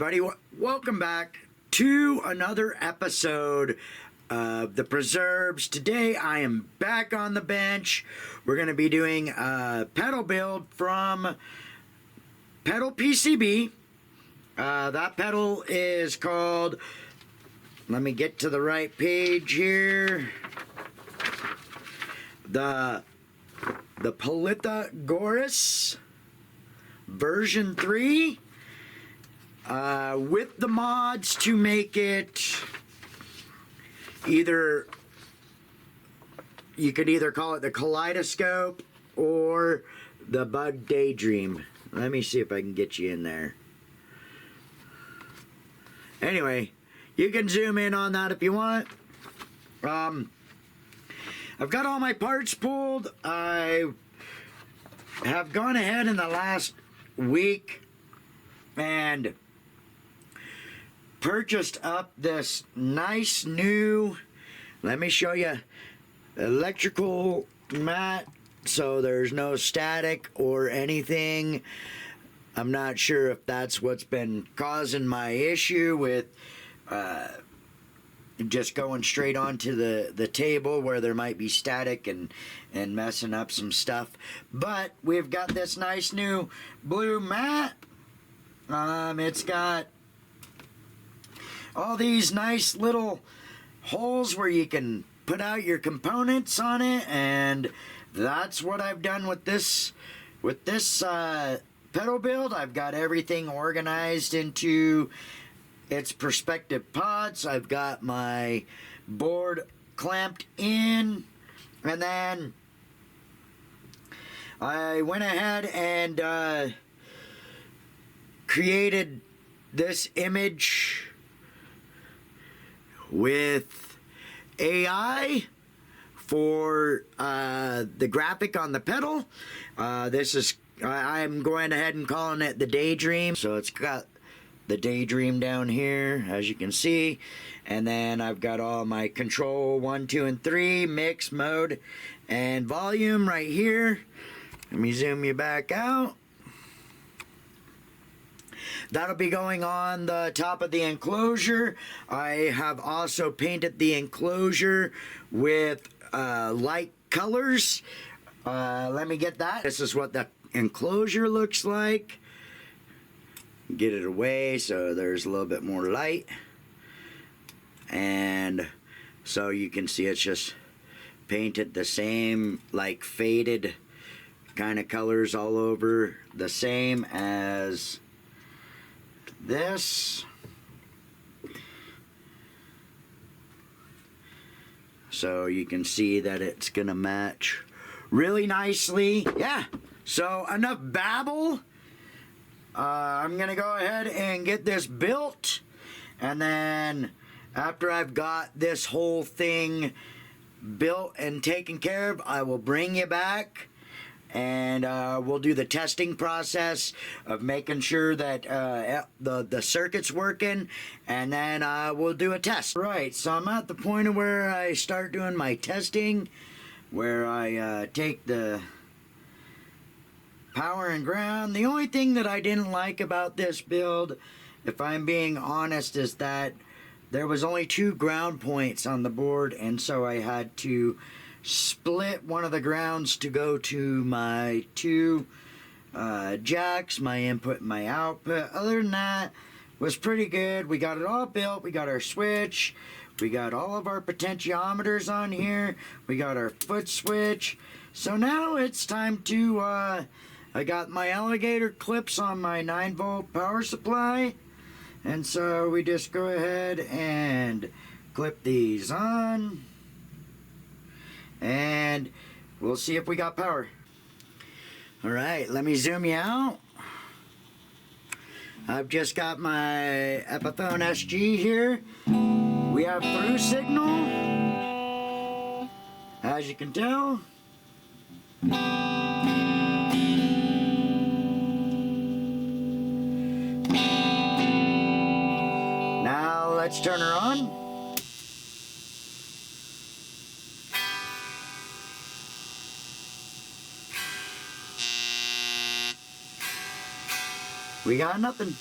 everybody. Welcome back to another episode of The Preserves. Today I am back on the bench. We're going to be doing a pedal build from Pedal PCB. That pedal is called, let me get to the right page here, the Pythagoras version 3. With the mods to make it either, you could either call it the Kaleidoscope or the Bug Daydream. Let me see if I can get you in there. Anyway, you can zoom in on that if you want. I've got all my parts pulled. I have gone ahead in the last week and purchased up this nice new, let me show you, electrical mat, so there's no static or anything. I'm not sure if that's what's been causing my issue with just going straight onto the table where there might be static and messing up some stuff. But we've got this nice new blue mat. It's got all these nice little holes where you can put out your components on it, and that's what I've done with this pedal build. I've got everything organized into its perspective pods. I've got my board clamped in, and then I went ahead and created this image with AI for the graphic on the pedal. This is, I'm going ahead and calling it the Daydream. So it's got the Daydream down here, as you can see. And then I've got all my control 1, 2, and 3, mix, mode, and volume right here. Let me zoom you back out. That'll be going on the top of the enclosure. I have also painted the enclosure with light colors. Let me get that. This is what the enclosure looks like. Get it away so there's a little bit more light. And so you can see it's just painted the same, like faded kind of colors all over, the same as this. So you can see that it's gonna match really nicely. Yeah, so enough babble. I'm gonna go ahead and get this built, and then after I've got this whole thing built and taken care of, I will bring you back and we'll do the testing process of making sure that the circuit's working, and then we'll do a test. Right, so I'm at the point of where I start doing my testing, where I take the power and ground. The only thing that I didn't like about this build, if I'm being honest, is that there was only 2 ground points on the board, and so I had to split one of the grounds to go to my 2 jacks, my input and my output. Other than that, was pretty good. We got it all built. We got our switch. We got all of our potentiometers on here. We got our foot switch. So now it's time to, I got my alligator clips on my 9-volt power supply. And so we just go ahead and clip these on. And we'll see if we got power. Alright, let me zoom you out. I've just got my Epiphone SG here. We have through signal, as you can tell. Now let's turn her on. We got nothing.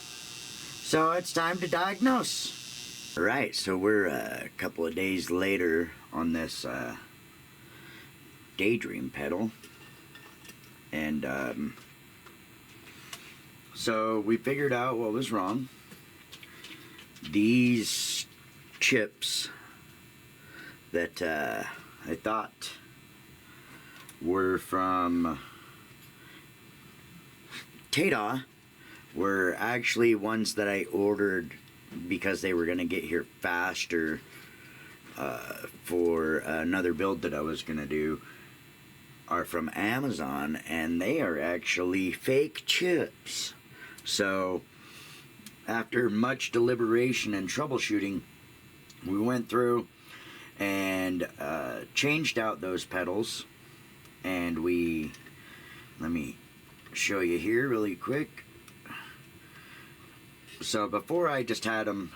So it's time to diagnose. Alright, so we're a couple of days later on this daydream pedal. And so we figured out what was wrong. These chips that I thought were from Tada were actually ones that I ordered because they were going to get here faster for another build that I was going to do, are from Amazon, and they are actually fake chips. So after much deliberation and troubleshooting, we went through and changed out those pedals, and let me show you here really quick. So before I just had them,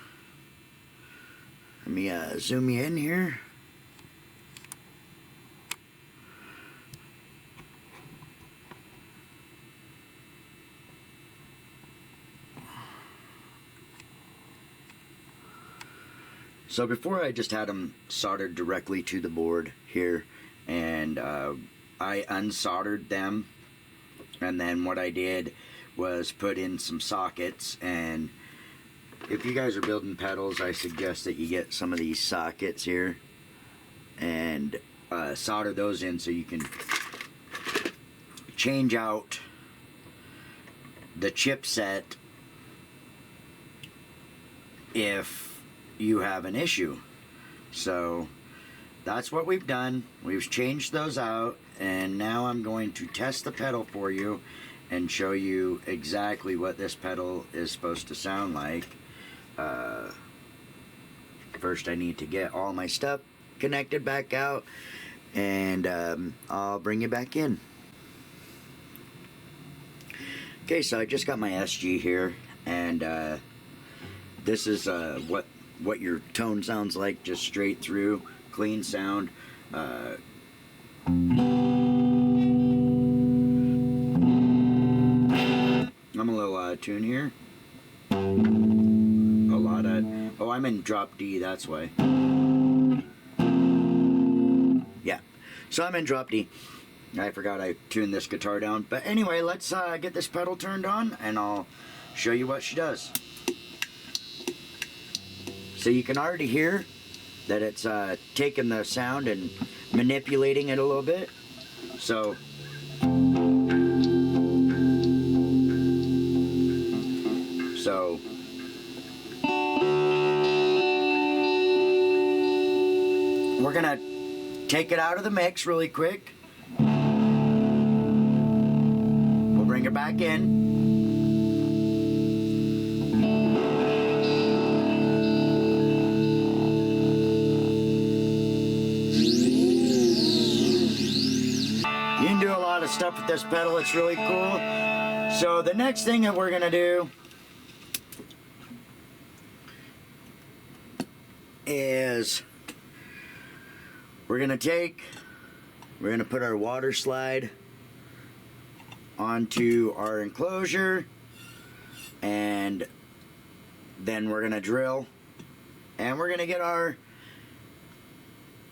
let me zoom you in here. So before I just had them soldered directly to the board here, and I unsoldered them, and then what I did was put in some sockets. And if you guys are building pedals, I suggest that you get some of these sockets here and solder those in so you can change out the chipset if you have an issue. So that's what we've done. We've changed those out, and now I'm going to test the pedal for you and show you exactly what this pedal is supposed to sound like. First I need to get all my stuff connected back out, and I'll bring you back in. Okay, so I just got my SG here, and this is what your tone sounds like, just straight through, clean sound. I'm a little out of tune here. A lot of... Oh, I'm in drop D, that's why. Yeah, so I'm in drop D. I forgot I tuned this guitar down. But anyway, let's get this pedal turned on, and I'll show you what she does. So you can already hear that it's taking the sound and manipulating it a little bit. So we're gonna take it out of the mix really quick. We'll bring it back in. You can do a lot of stuff with this pedal. It's really cool. So the next thing that we're gonna do is we're gonna put our water slide onto our enclosure, and then we're gonna drill, and we're gonna get our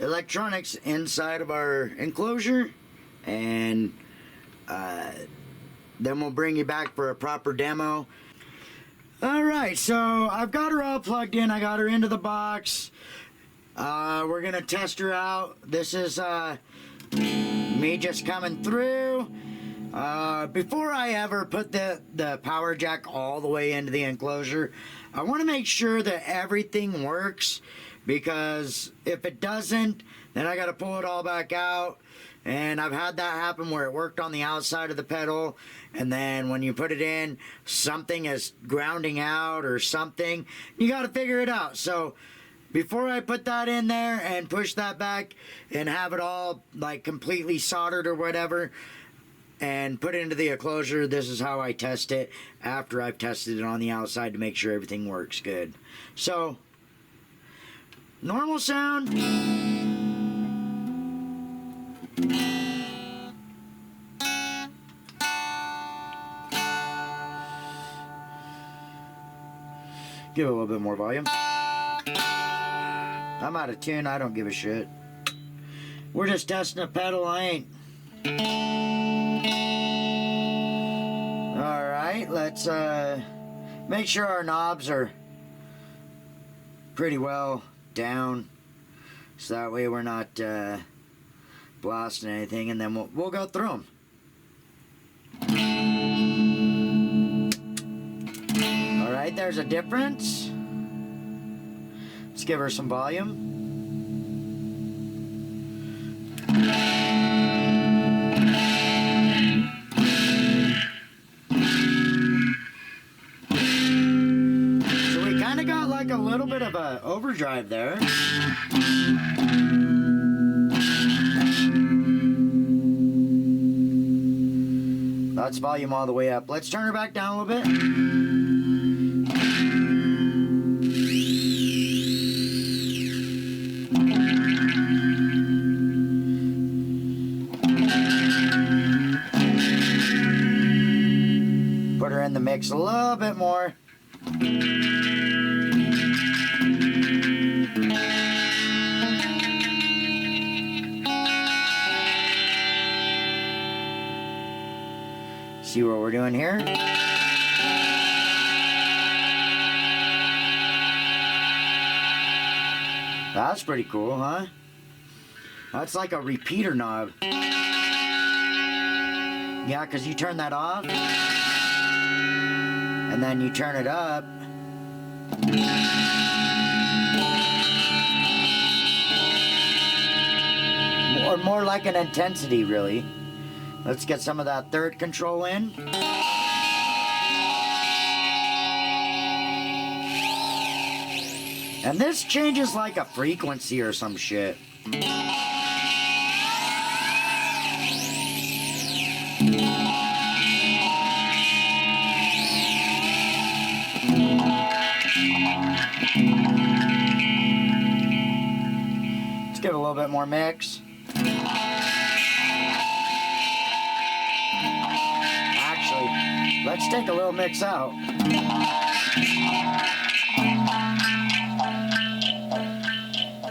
electronics inside of our enclosure, and then we'll bring you back for a proper demo. Alright, so I've got her all plugged in. I got her into the box. We're gonna test her out. This is me just coming through. Before I ever put the power jack all the way into the enclosure, I want to make sure that everything works, because if it doesn't, then I got to pull it all back out. And I've had that happen where it worked on the outside of the pedal, and then when you put it in, something is grounding out or something. You got to figure it out. So before I put that in there and push that back and have it all like completely soldered or whatever and put it into the enclosure, this is how I test it after I've tested it on the outside to make sure everything works good. So normal sound. Give it a little bit more volume. I'm out of tune, I don't give a shit. We're just testing a pedal, I ain't. Alright, let's make sure our knobs are pretty well down, so that way we're not blasting anything, and then we'll go through them. Alright, there's a difference. Let's give her some volume. So we kind of got like a little bit of a overdrive there. That's volume all the way up. Let's turn her back down a little bit. Put her in the mix a little bit more. See what we're doing here? That's pretty cool, huh? That's like a repeater knob. Yeah, because you turn that off, and then you turn it up. More like an intensity, really. Let's get some of that third control in. And this changes like a frequency or some shit. Let's give it a little bit more mix. Let's take a little mix out.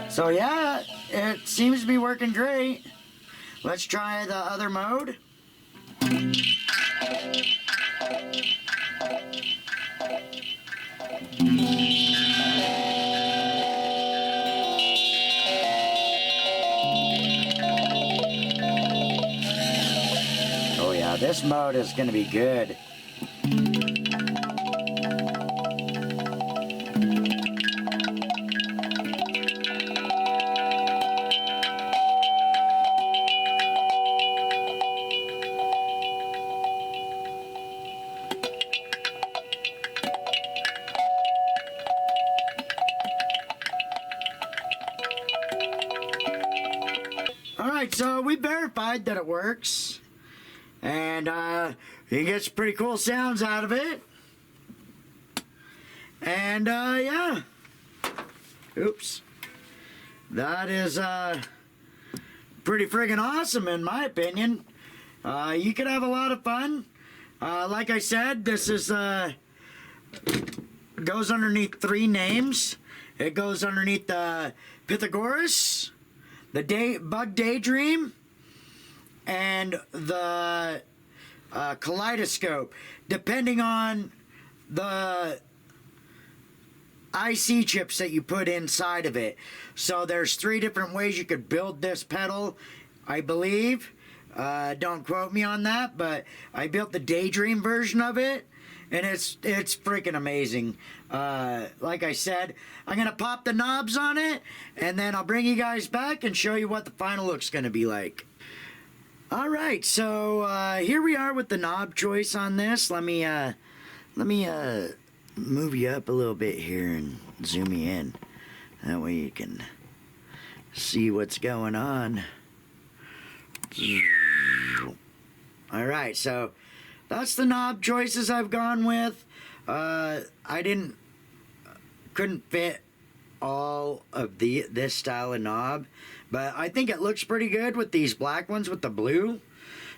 So yeah, it seems to be working great. Let's try the other mode. Oh yeah, this mode is gonna be good. Alright, so we verified that it works, and you get some pretty cool sounds out of it, and yeah, oops, that is pretty friggin' awesome in my opinion. You could have a lot of fun. Like I said, this is goes underneath 3 names. It goes underneath the Pythagoras, the Bug Daydream, and the Kaleidoscope, depending on the IC chips that you put inside of it. So there's 3 different ways you could build this pedal, I believe. Don't quote me on that, but I built the Daydream version of it, and it's freaking amazing. Like I said, I'm gonna pop the knobs on it, and then I'll bring you guys back and show you what the final look's gonna be like. Alright, so here we are with the knob choice on this. Let me move you up a little bit here and zoom you in. That way you can see what's going on. Alright, so that's the knob choices I've gone with. Couldn't fit all of this style of knob, but I think it looks pretty good with these black ones with the blue.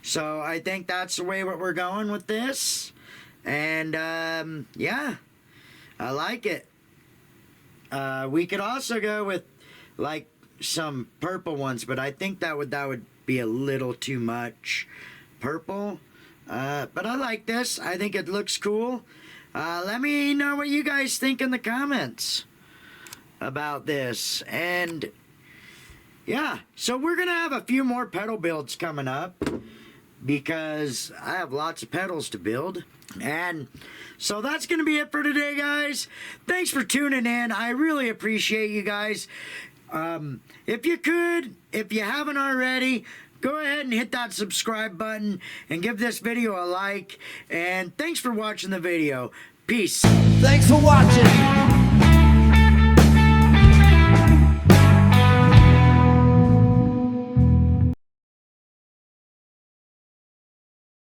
So I think that's the way what we're going with this. And yeah, I like it. We could also go with like some purple ones, but I think that would be a little too much purple. But I like this. I think it looks cool. Let me know what you guys think in the comments about this. And yeah, so we're gonna have a few more pedal builds coming up because I have lots of pedals to build. And so that's gonna be it for today, guys. Thanks for tuning in. I really appreciate you guys. If you haven't already, go ahead and hit that subscribe button and give this video a like. And thanks for watching the video. Peace. Thanks for watching.